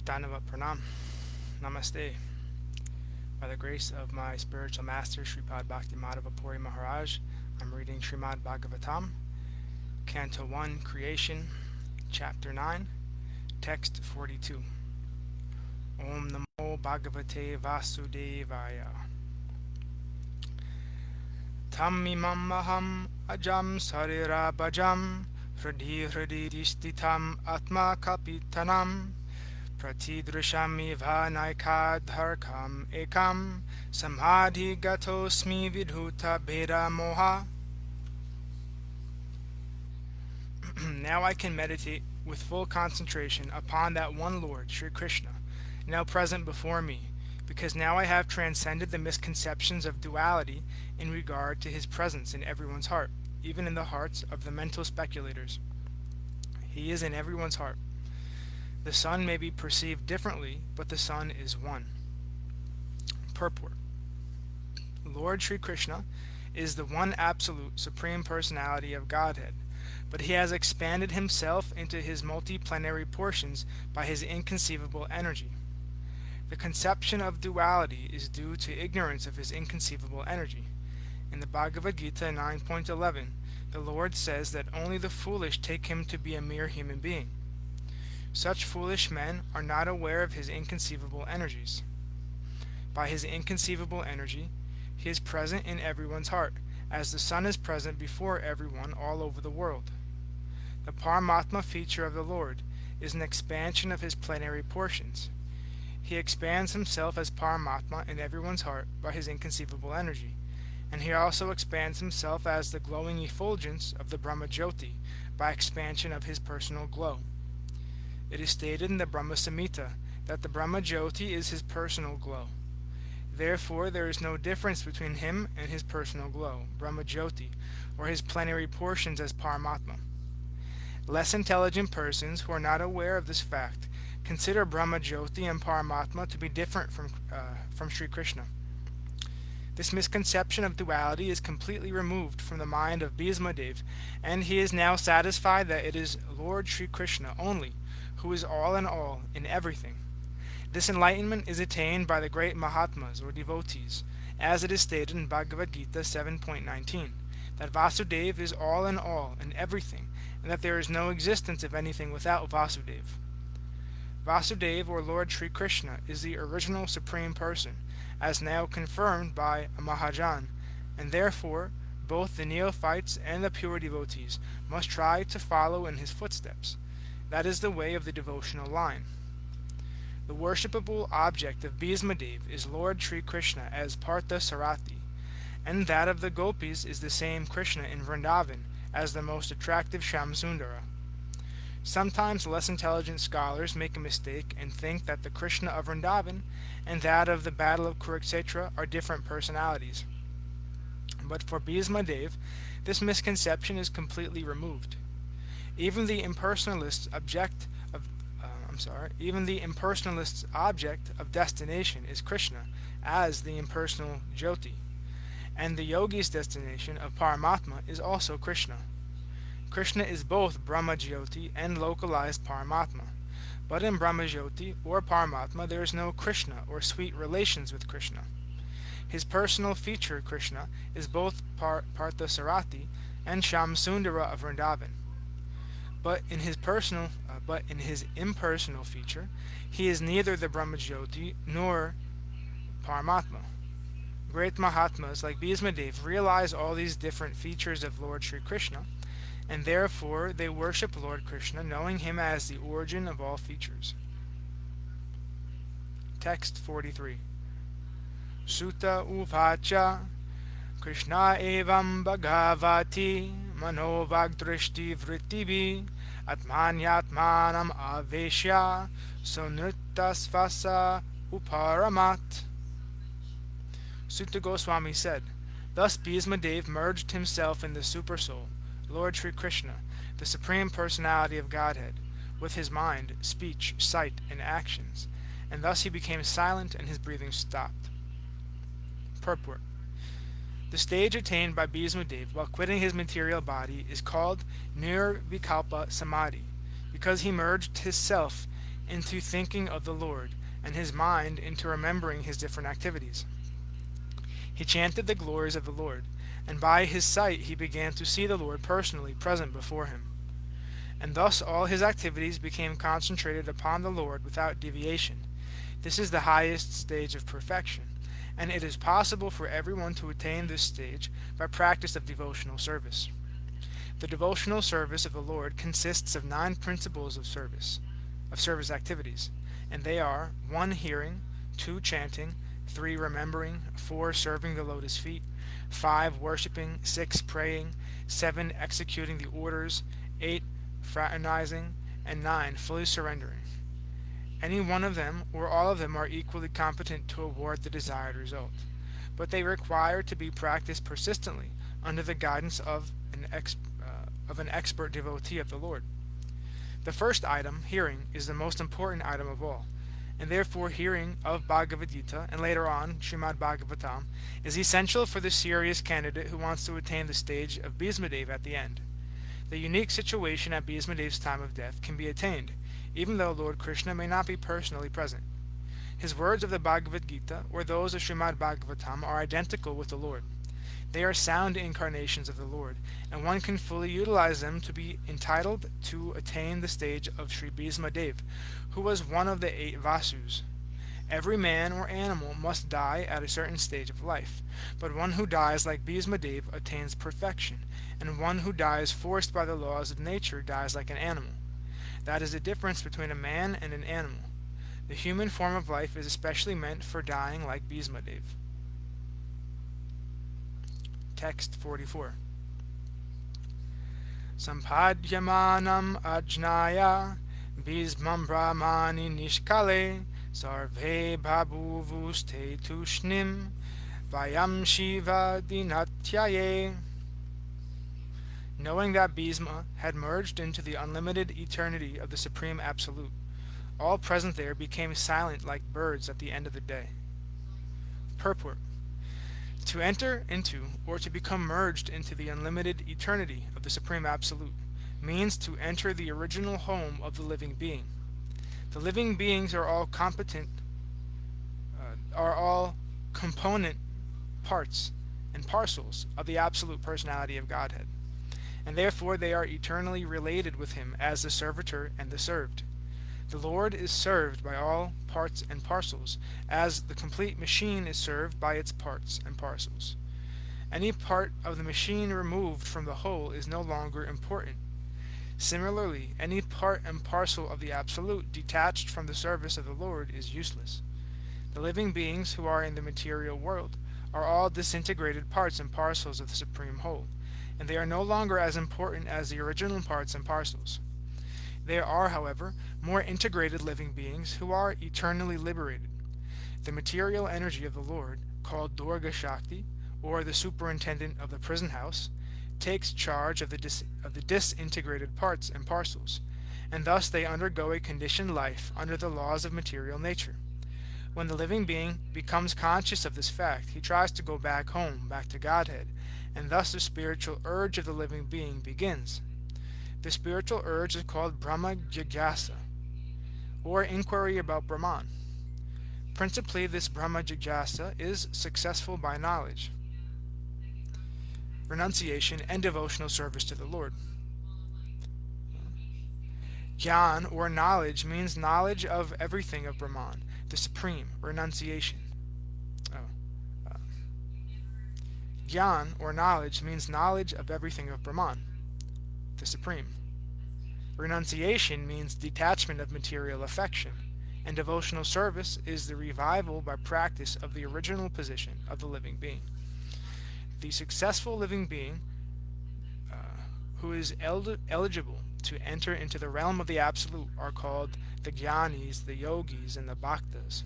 Dhanava Pranam. Namaste. By the grace of my spiritual master, Sripad Bhaktimadeva Puri Maharaj, I'm reading Śrīmad-Bhāgavatam, Canto 1, Creation, Chapter 9, Text 42. Om Namo Bhagavate Vasudevaya. Tammimam ajam sarirabhajam hridhi dishtitam atma kapitanam pratidrishami vanaikadharkam ekam samadhi gatosmi vidhuta bheda moha. Now I can meditate with full concentration upon that one Lord, Sri Krishna, now present before me, because now I have transcended the misconceptions of duality in regard to his presence in everyone's heart, even in the hearts of the mental speculators. He is in everyone's heart. The sun may be perceived differently, but the sun is one. Purport. Lord Sri Krishna is the one absolute supreme personality of Godhead, but he has expanded himself into his multiplenary portions by his inconceivable energy. The conception of duality is due to ignorance of his inconceivable energy. In the Bhagavad Gita 9.11, the Lord says that only the foolish take him to be a mere human being. Such foolish men are not aware of his inconceivable energies. By his inconceivable energy, he is present in everyone's heart, as the sun is present before everyone all over the world. The Paramatma feature of the Lord is an expansion of his plenary portions. He expands himself as Paramatma in everyone's heart by his inconceivable energy, and he also expands himself as the glowing effulgence of the Brahma Jyoti by expansion of his personal glow. It is stated in the Brahma Samhita that the Brahma Jyoti is his personal glow. Therefore, there is no difference between him and his personal glow, Brahma Jyoti, or his plenary portions as Paramatma. Less intelligent persons who are not aware of this fact consider Brahma Jyoti and Paramatma to be different from Sri Krishna. This misconception of duality is completely removed from the mind of Bhīṣmadeva, and he is now satisfied that it is Lord Sri Krishna only who is all in everything. This enlightenment is attained by the great Mahatmas or devotees, as it is stated in Bhagavad Gita 7.19, that Vasudeva is all in everything, and that there is no existence of anything without Vasudeva. Vasudeva, or Lord Sri Krishna, is the original Supreme Person, as now confirmed by a Mahajan, and therefore both the neophytes and the pure devotees must try to follow in his footsteps. That is the way of the devotional line. The worshipable object of Bhīṣmadeva is Lord Sri Krishna as Partha Sarathi, and that of the gopis is the same Krishna in Vrindavan as the most attractive Shyamsundara. Sometimes less intelligent scholars make a mistake and think that the Krishna of Vrindavan and that of the Battle of Kurukshetra are different personalities. But for Bhīṣmadeva, this misconception is completely removed. Even the impersonalist's object of destination is Krishna as the impersonal Jyoti, and the yogi's destination of Paramatma is also Krishna. Krishna is both Brahma Jyoti and localized Paramatma, but in Brahma Jyoti or Paramatma there is no Krishna or sweet relations with Krishna. His personal feature, Krishna, is both Partha Sarathi and Shyamsundara of Vrindavan. But in his impersonal feature, he is neither the Brahma Jyoti nor Paramatma. Great Mahatmas like Bhīṣmadeva realize all these different features of Lord Sri Krishna, and therefore they worship Lord Krishna, knowing him as the origin of all features. Text 43. Sutta uvacha Krishna evam bhagavati manovagdrishti vrittibi atmanyatmanam aveshya sonrittasvasa uparamat. Sutta Goswami said, thus Bhīṣmadeva merged himself in the Supersoul, Lord Sri Krishna, the Supreme Personality of Godhead, with his mind, speech, sight, and actions, and thus he became silent and his breathing stopped. Purport. The stage attained by Bhīṣmadeva while quitting his material body is called Nirvikalpa Samadhi, because he merged his self into thinking of the Lord, and his mind into remembering his different activities. He chanted the glories of the Lord, and by his sight he began to see the Lord personally present before him. And thus all his activities became concentrated upon the Lord without deviation. This is the highest stage of perfection, and it is possible for everyone to attain this stage by practice of devotional service. The devotional service of the Lord consists of 9 principles of service activities, and they are 1. Hearing, 2. Chanting, 3. Remembering, 4. Serving the lotus feet, 5. Worshipping, 6. Praying, 7. Executing the orders, 8. Fraternizing, and 9. Fully surrendering. Any one of them or all of them are equally competent to award the desired result, but they require to be practiced persistently under the guidance of an expert devotee of the Lord. The first item, hearing, is the most important item of all, and therefore hearing of Bhagavad Gita and later on Śrīmad-Bhāgavatam is essential for the serious candidate who wants to attain the stage of Bhīṣmadeva at the end. The unique situation at Bhīṣmadeva's time of death can be attained, even though Lord Kṛṣṇa may not be personally present. His words of the Bhagavad Gita or those of Śrīmad-Bhāgavatam are identical with the Lord. They are sound incarnations of the Lord, and one can fully utilize them to be entitled to attain the stage of Sri Bhīṣmadeva, who was one of the 8 Vasus. Every man or animal must die at a certain stage of life, but one who dies like Bhīṣmadeva attains perfection, and one who dies forced by the laws of nature dies like an animal. That is the difference between a man and an animal. The human form of life is especially meant for dying like Bhīṣmadeva. Text 44. Sampadhyamanam ajnaya bhīṣmam brahmani nishkale sarve bhabuvuste tushnim vayam shiva dinatyaye. Knowing that Bhīṣma had merged into the unlimited eternity of the Supreme Absolute, all present there became silent like birds at the end of the day. Purport. To enter into or to become merged into the unlimited eternity of the Supreme Absolute means to enter the original home of the living being. The living beings are all component parts and parcels of the Absolute Personality of Godhead, and therefore they are eternally related with him as the servitor and the served. The Lord is served by all parts and parcels, as the complete machine is served by its parts and parcels. Any part of the machine removed from the whole is no longer important. Similarly, any part and parcel of the Absolute detached from the service of the Lord is useless. The living beings who are in the material world are all disintegrated parts and parcels of the Supreme Whole, and they are no longer as important as the original parts and parcels. There are, however, more integrated living beings who are eternally liberated. The material energy of the Lord, called Durga Shakti, or the superintendent of the prison house, takes charge of the disintegrated parts and parcels, and thus they undergo a conditioned life under the laws of material nature. When the living being becomes conscious of this fact, he tries to go back home, back to Godhead, and thus the spiritual urge of the living being begins. The spiritual urge is called Brahma Jigyasa, or inquiry about Brahman. Principally, this Brahma Jigyasa is successful by knowledge, renunciation, and devotional service to the Lord. Gyan, or knowledge, means knowledge of everything of Brahman, the Supreme, renunciation. Gyan, or knowledge, means knowledge of everything of Brahman, the Supreme. Renunciation means detachment of material affection, and devotional service is the revival by practice of the original position of the living being. The successful living being who is eligible to enter into the realm of the Absolute are called the Jnanis, the Yogis, and the Bhaktas.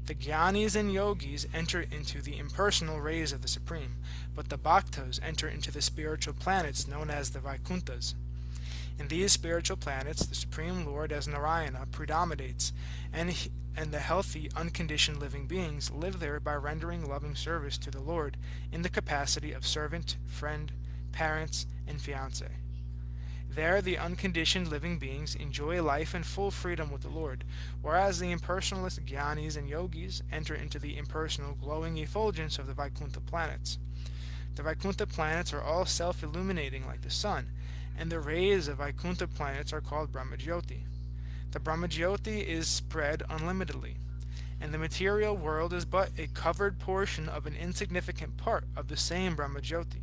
The Jnanis and Yogis enter into the impersonal rays of the Supreme, but the Bhaktas enter into the spiritual planets known as the Vaikunthas. In these spiritual planets, the Supreme Lord as Narayana predominates, and the healthy, unconditioned living beings live there by rendering loving service to the Lord in the capacity of servant, friend, parents, and fiancé. There, the unconditioned living beings enjoy life in full freedom with the Lord, whereas the impersonalist jnanis and yogis enter into the impersonal, glowing effulgence of the Vaikuntha planets. The Vaikuntha planets are all self-illuminating like the sun, and the rays of Vaikuntha planets are called Brahmajyoti. The Brahmajyoti is spread unlimitedly, and the material world is but a covered portion of an insignificant part of the same Brahmajyoti.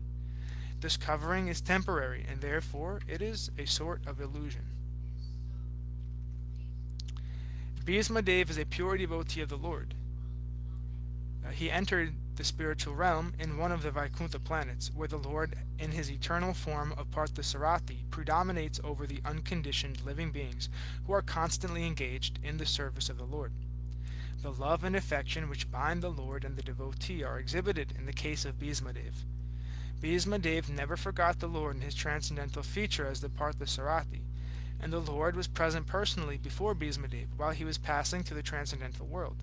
This covering is temporary, and therefore it is a sort of illusion. Bhīṣmadeva is a pure devotee of the Lord. He entered the spiritual realm in one of the Vaikuntha planets, where the Lord, in his eternal form of Parthasarathi, predominates over the unconditioned living beings who are constantly engaged in the service of the Lord. The love and affection which bind the Lord and the devotee are exhibited in the case of Bhīṣmadeva. Bhīṣmadeva never forgot the Lord in his transcendental feature as the Parthasarathi, and the Lord was present personally before Bhīṣmadeva while he was passing through the transcendental world.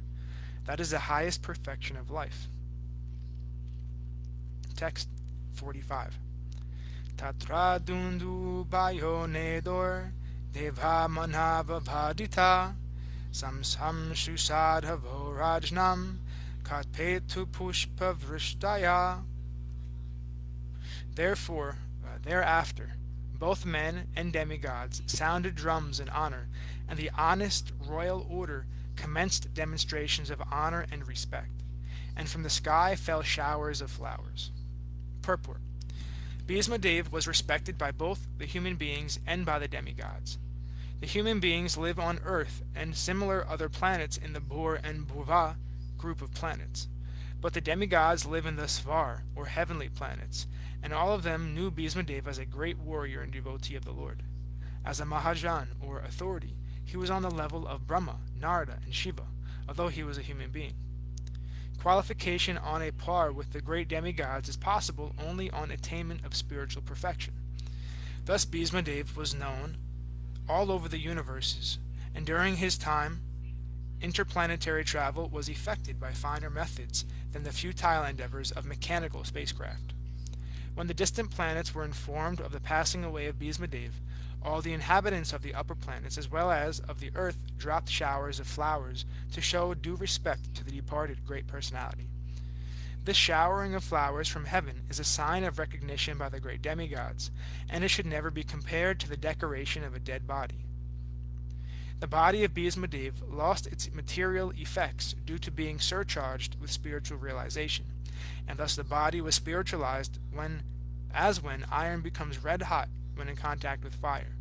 That is the highest perfection of life. Text 45. Tatra dundu bayo nedor deva manava vadita samsam shusadhavo rajnam katpetu pushpa vrishtaya. Therefore, thereafter, both men and demigods sounded drums in honor, and the honest royal order commenced demonstrations of honor and respect, and from the sky fell showers of flowers. Purport. Bhīṣmadeva was respected by both the human beings and by the demigods. The human beings live on Earth and similar other planets in the Bhur and Bhuva group of planets, but the demigods live in the Svar, or heavenly planets, and all of them knew Bhīṣmadeva as a great warrior and devotee of the Lord. As a Mahajan, or authority, he was on the level of Brahma, Narada, and Shiva, although he was a human being. Qualification on a par with the great demigods is possible only on attainment of spiritual perfection. Thus Bhīṣmadeva was known all over the universes, and during his time, interplanetary travel was effected by finer methods than the futile endeavors of mechanical spacecraft. When the distant planets were informed of the passing away of Bhīṣmadeva, all the inhabitants of the upper planets as well as of the earth dropped showers of flowers to show due respect to the departed great personality. This showering of flowers from heaven is a sign of recognition by the great demigods, and it should never be compared to the decoration of a dead body. The body of Bhīṣmadeva lost its material effects due to being surcharged with spiritual realization, and thus the body was spiritualized when iron becomes red hot when in contact with fire.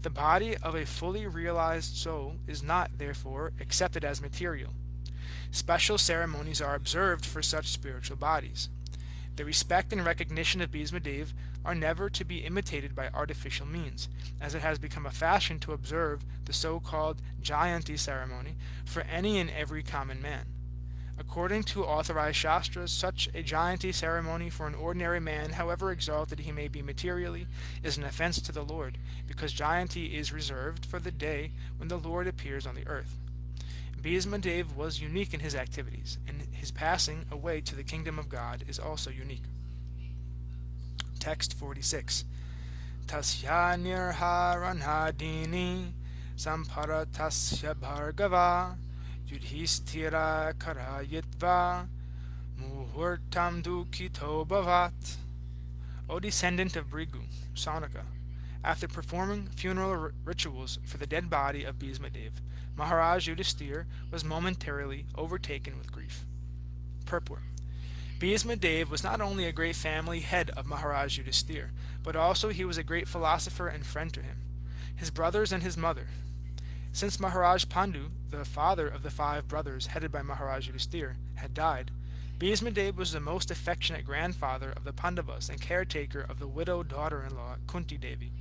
The body of a fully realized soul is not, therefore, accepted as material. Special ceremonies are observed for such spiritual bodies. The respect and recognition of Bhīṣmadeva are never to be imitated by artificial means, as it has become a fashion to observe the so-called Jayanti ceremony for any and every common man. According to authorized Shastras, such a Jayanti ceremony for an ordinary man, however exalted he may be materially, is an offense to the Lord, because Jayanti is reserved for the day when the Lord appears on the earth. Bhīṣmadeva was unique in his activities, and his passing away to the kingdom of God is also unique. Text 46. Tasya nirharanhadini samparatasya bhargava Yudhishthira karayitva muhurtam dukito bhavat. O descendant of Bhrigu, Saunaka, after performing funeral rituals for the dead body of Bhīṣmadeva, Maharaj Yudhisthira was momentarily overtaken with grief. Purport. Bhīṣmadeva was not only a great family head of Maharaj Yudhisthira, but also he was a great philosopher and friend to him, his brothers and his mother. Since Maharaj Pandu, the father of the 5 brothers headed by Maharaj Yudhisthira, had died, Bhīṣmadeva was the most affectionate grandfather of the Pandavas and caretaker of the widowed daughter-in-law Kunti Devi.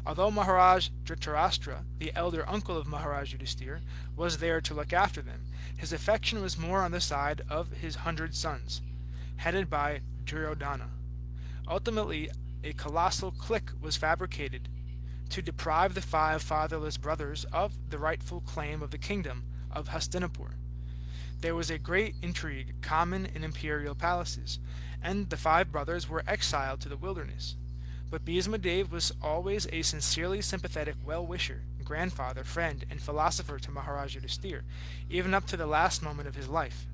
Although Maharaj Dhritarashtra, the elder uncle of Maharaj Yudhisthira, was there to look after them, his affection was more on the side of his 100 sons, headed by Duryodhana. Ultimately, a colossal clique was fabricated to deprive the 5 fatherless brothers of the rightful claim of the kingdom of Hastinapur. There was a great intrigue common in imperial palaces, and the 5 brothers were exiled to the wilderness. But Bhīṣmadeva was always a sincerely sympathetic well-wisher, grandfather, friend, and philosopher to Maharaj Yudhisthira, even up to the last moment of his life.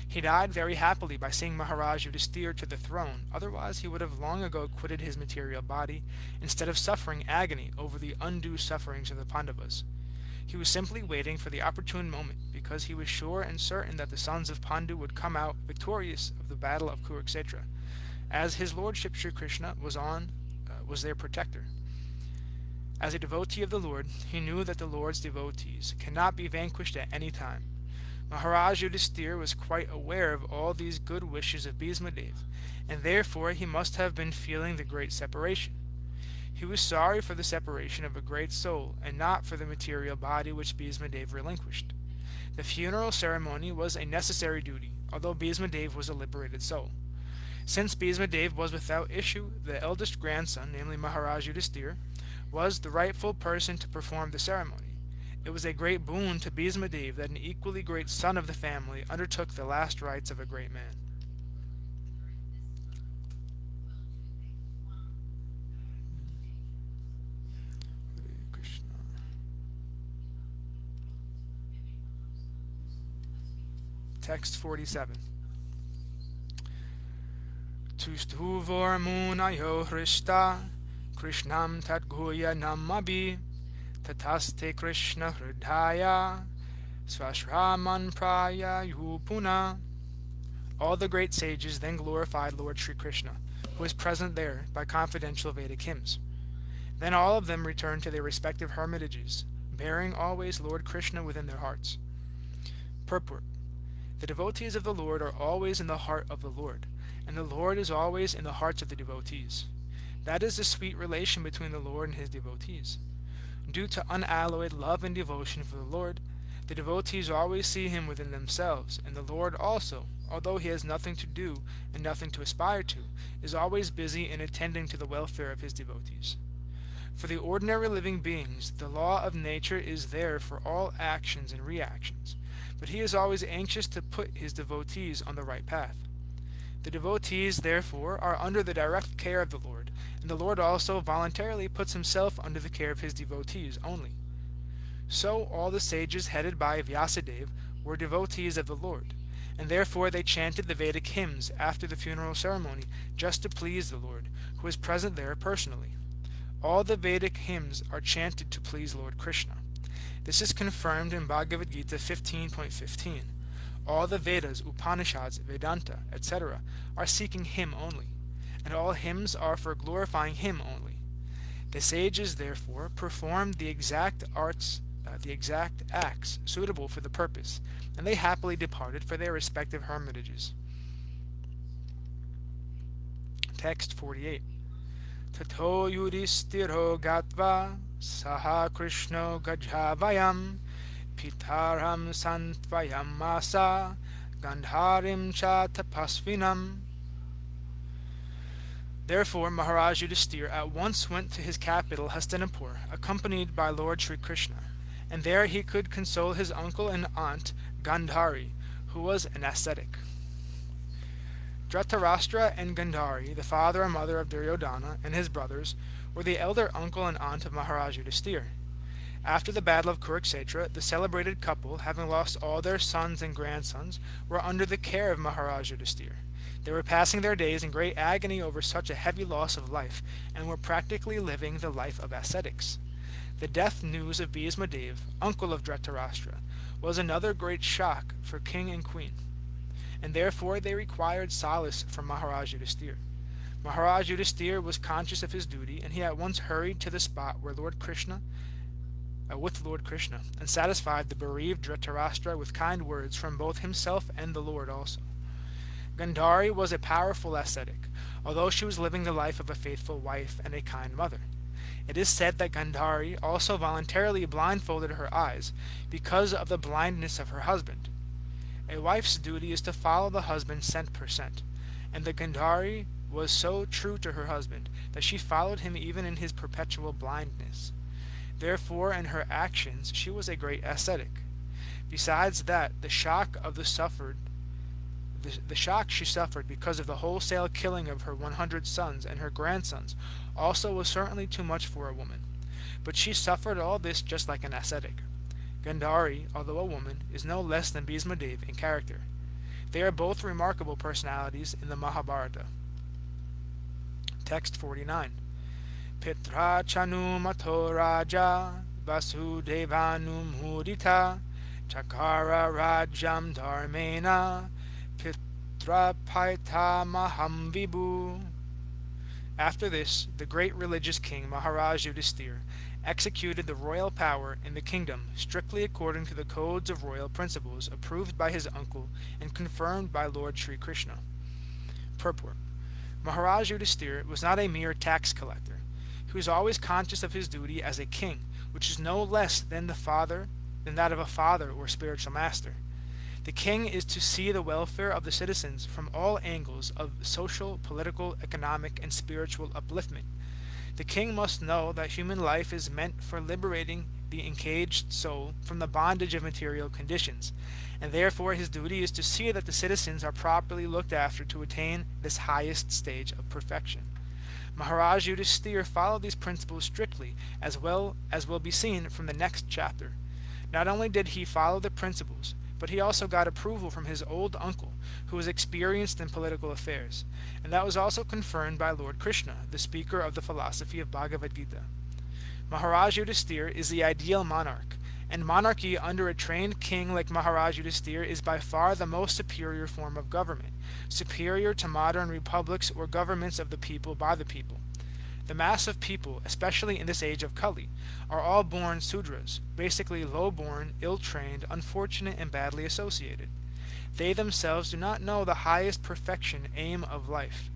He died very happily by seeing Maharaj Yudhisthira to the throne, otherwise he would have long ago quitted his material body, instead of suffering agony over the undue sufferings of the Pandavas. He was simply waiting for the opportune moment, because he was sure and certain that the sons of Pandu would come out victorious of the battle of Kurukshetra, as his lordship Sri Kṛṣṇa was their protector. As a devotee of the Lord, he knew that the Lord's devotees cannot be vanquished at any time. Maharaj Yudhisthira was quite aware of all these good wishes of Bhīṣmadeva, and therefore he must have been feeling the great separation. He was sorry for the separation of a great soul, and not for the material body which Bhīṣmadeva relinquished. The funeral ceremony was a necessary duty, although Bhīṣmadeva was a liberated soul. Since Bhīṣmadeva was without issue, the eldest grandson, namely Maharaj Yudhisthira, was the rightful person to perform the ceremony. It was a great boon to Bhīṣmadeva that an equally great son of the family undertook the last rites of a great man. Text 47. Tustuvor munayo hrishta Kṛṣṇam tadguya namabi Tataste Kṛṣṇa hridaya Svashraman praya yupuna. All the great sages then glorified Lord Sri Kṛṣṇa, who was present there by confidential Vedic hymns. Then all of them returned to their respective hermitages, bearing always Lord Kṛṣṇa within their hearts. Purport. The devotees of the Lord are always in the heart of the Lord, and the Lord is always in the hearts of the devotees. That is the sweet relation between the Lord and his devotees. Due to unalloyed love and devotion for the Lord, the devotees always see him within themselves, and the Lord also, although he has nothing to do and nothing to aspire to, is always busy in attending to the welfare of his devotees. For the ordinary living beings, the law of nature is there for all actions and reactions, but he is always anxious to put his devotees on the right path. The devotees, therefore, are under the direct care of the Lord, and the Lord also voluntarily puts himself under the care of his devotees only. So all the sages headed by Vyasadeva were devotees of the Lord, and therefore they chanted the Vedic hymns after the funeral ceremony just to please the Lord, who is present there personally. All the Vedic hymns are chanted to please Lord Kṛṣṇa. This is confirmed in Bhagavad Gita 15.15. All the Vedas, Upanishads, Vedanta, etc. are seeking him only, and all hymns are for glorifying him only. The sages, therefore, performed the exact acts suitable for the purpose, and they happily departed for their respective hermitages. Text 48. Tato Yudhisthiro gatva saha Kṛṣṇo gajhavayam Pitaram santvayam masa Gandharim cha tapasvinam. Therefore Maharaj Yudhisthira at once went to his capital Hastinapur, accompanied by Lord Sri Kṛṣṇa, and there he could console his uncle and aunt Gandhari, who was an ascetic. Dhritarashtra and Gandhari, the father and mother of Duryodhana and his brothers, were the elder uncle and aunt of Maharaj Yudhisthira. After the battle of Kurukshetra, the celebrated couple, having lost all their sons and grandsons, were under the care of Maharaj Yudhisthira. They were passing their days in great agony over such a heavy loss of life, and were practically living the life of ascetics. The death news of Bhīṣmadeva, uncle of Dhritarashtra, was another great shock for king and queen, and therefore they required solace from Maharaj Yudhisthira. Maharaj Yudhisthira was conscious of his duty, and he at once hurried to the spot where Lord Kṛṣṇa, and satisfied the bereaved Dhritarashtra with kind words from both himself and the Lord also. Gandhari was a powerful ascetic, although she was living the life of a faithful wife and a kind mother. It is said that Gandhari also voluntarily blindfolded her eyes because of the blindness of her husband. A wife's duty is to follow the husband cent per cent, and the Gandhari was so true to her husband that she followed him even in his perpetual blindness. Therefore, in her actions, she was a great ascetic. Besides that, the shock of the The shock she suffered because of the wholesale killing of her 100 sons and her grandsons also was certainly too much for a woman. But she suffered all this just like an ascetic. Gandhari, although a woman, is no less than Bhīṣmadeva in character. They are both remarkable personalities in the Mahabharata. Text 49. Pitra chanumato raja vasudevanum mudita chakara rajam dharmena pitra paita maham vibhu. After this, the great religious king Maharaj Yudhisthira executed the royal power in the kingdom strictly according to the codes of royal principles approved by his uncle and confirmed by Lord Sri Krishna. Purport. Maharaj Yudhisthira was not a mere tax collector. He was always conscious of his duty as a king, which is no less than that of a father or spiritual master. The king is to see the welfare of the citizens from all angles of social, political, economic, and spiritual upliftment. The king must know that human life is meant for liberating the encaged soul from the bondage of material conditions, and therefore his duty is to see that the citizens are properly looked after to attain this highest stage of perfection. Maharaj Yudhisthira followed these principles strictly, as well as will be seen from the next chapter. Not only did he follow the principles, but he also got approval from his old uncle, who was experienced in political affairs, and that was also confirmed by Lord Kṛṣṇa, the speaker of the philosophy of Bhagavad Gita. Maharaj Yudhisthira is the ideal monarch, and monarchy under a trained king like Maharaj Yudhisthira is by far the most superior form of government, superior to modern republics or governments of the people by the people. The mass of people, especially in this age of Kali, are all born Sudras, basically low-born, ill-trained, unfortunate, and badly associated. They themselves do not know the highest perfection aim of life.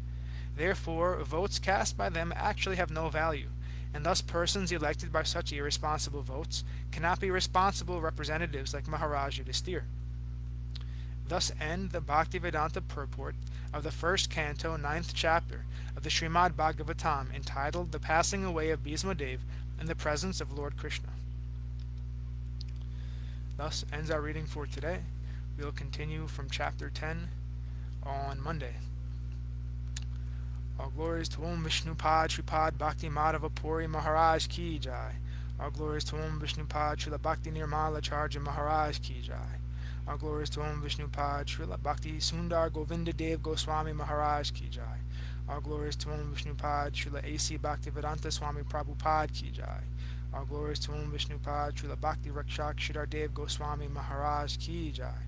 Therefore, votes cast by them actually have no value, and thus persons elected by such irresponsible votes cannot be responsible representatives like Maharaj Yudhisthira. Thus end the Bhaktivedanta purport of the first canto, 9th chapter of the Śrīmad-Bhāgavatam, entitled The Passing Away of Bhīṣmadeva in the Presence of Lord Kṛṣṇa. Thus ends our reading for today. We will continue from chapter 10 on Monday. All glories to Om Vishnupad Shripad Bhakti Madhava Puri Maharaj Ki Jai. All glories to Om Vishnupad Srila Bhakti Nirmala Charja Maharaj Ki Jai. All glories to Om Vishnupad Srila Bhakti Sundar Govinda Dev Goswami Maharaj Ki Jai. All glories to Om Vishnupad Srila A.C. Bhaktivedanta Swami Prabhupada Ki Jai. All glories to Om Vishnupad Srila Bhakti Rakshak Shridhar Dev Goswami Maharaj Ki Jai.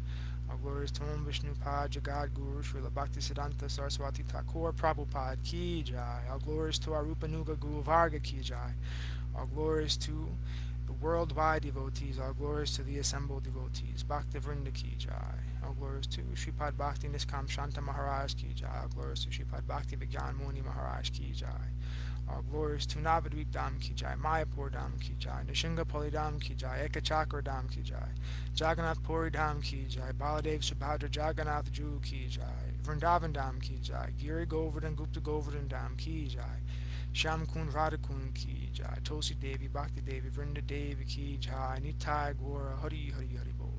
All glories to Om Vishnupad Jagat Guru Srila Bhaktisiddhanta Saraswati Thakur Prabhupada Ki Jai. All glories to Arupanuga Guru Varga Ki Jai. All glories to the worldwide devotees. All glories to the assembled devotees. Bhakti Vrinda Ki Jai. All glories to Shripad Bhakti Niskam Shanta Maharaj Ki Jai. All glories to Shripad Bhakti Vigyan Muni Maharaj Ki Jai. All glories to Navadvip Dham Ki Jai, Mayapur Dham Ki Jai, Nishinga Pali Dham Ki Jai, Ekachakra Dham Ki Jai, Jagannath Puri Dham Ki Jai, Baladev Subhadra Jagannath Ju Ki Jai, Vrindavan Dham Ki Jai, Giri Govardhan Gupta Govardhan Dham Ki Jai, Sham Kund Radha Kund Ki Jai, Tulsi Devi Bhakti Devi Vrinda Devi Ki Jai, Nitai Gora Hari Hari Hari Bol.